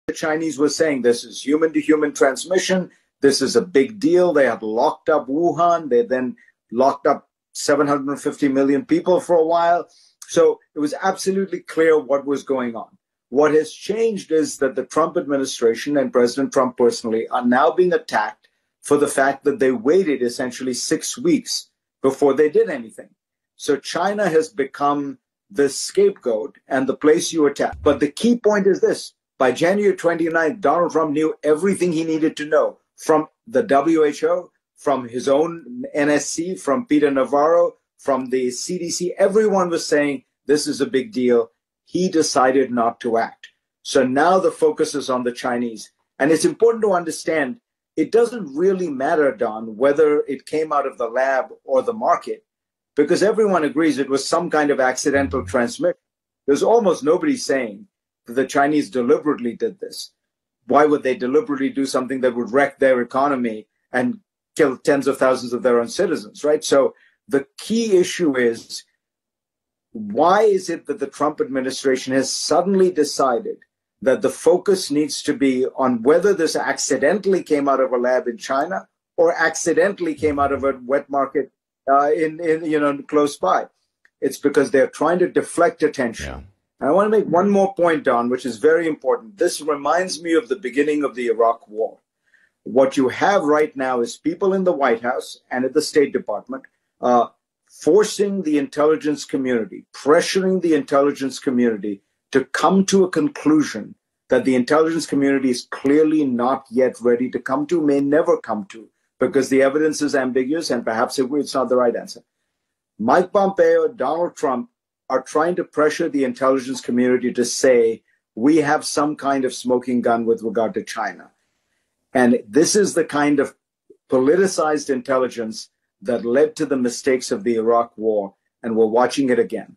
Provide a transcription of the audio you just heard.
The Chinese were saying this is human-to-human transmission. This is a big deal. They had locked up Wuhan. They then locked up 750 million people for a while. So it was absolutely clear what was going on. What has changed is that the Trump administration and President Trump personally are now being attacked for the fact that they waited essentially 6 weeks before they did anything. So China has become the scapegoat and the place you attack. But the key point is this. By January 29th, Donald Trump knew everything he needed to know from the WHO, from his own NSC, from Peter Navarro, from the CDC. Everyone was saying this is a big deal. He decided not to act. So now the focus is on the Chinese. And it's important to understand it doesn't really matter, Don, whether it came out of the lab or the market, because everyone agrees it was some kind of accidental transmission. There's almost nobody saying that the Chinese deliberately did this. Why would they deliberately do something that would wreck their economy and kill tens of thousands of their own citizens, right? So the key issue is, why is it that the Trump administration has suddenly decided that the focus needs to be on whether this accidentally came out of a lab in China or accidentally came out of a wet market close by? It's because they're trying to deflect attention. Yeah. And I want to make one more point, Don, which is very important. This reminds me of the beginning of the Iraq War. What you have right now is people in the White House and at the State Department forcing the intelligence community, pressuring the intelligence community to come to a conclusion that the intelligence community is clearly not yet ready to come to, may never come to, because the evidence is ambiguous and perhaps it's not the right answer. Mike Pompeo, Donald Trump are trying to pressure the intelligence community to say, we have some kind of smoking gun with regard to China. And this is the kind of politicized intelligence that led to the mistakes of the Iraq War, and we're watching it again.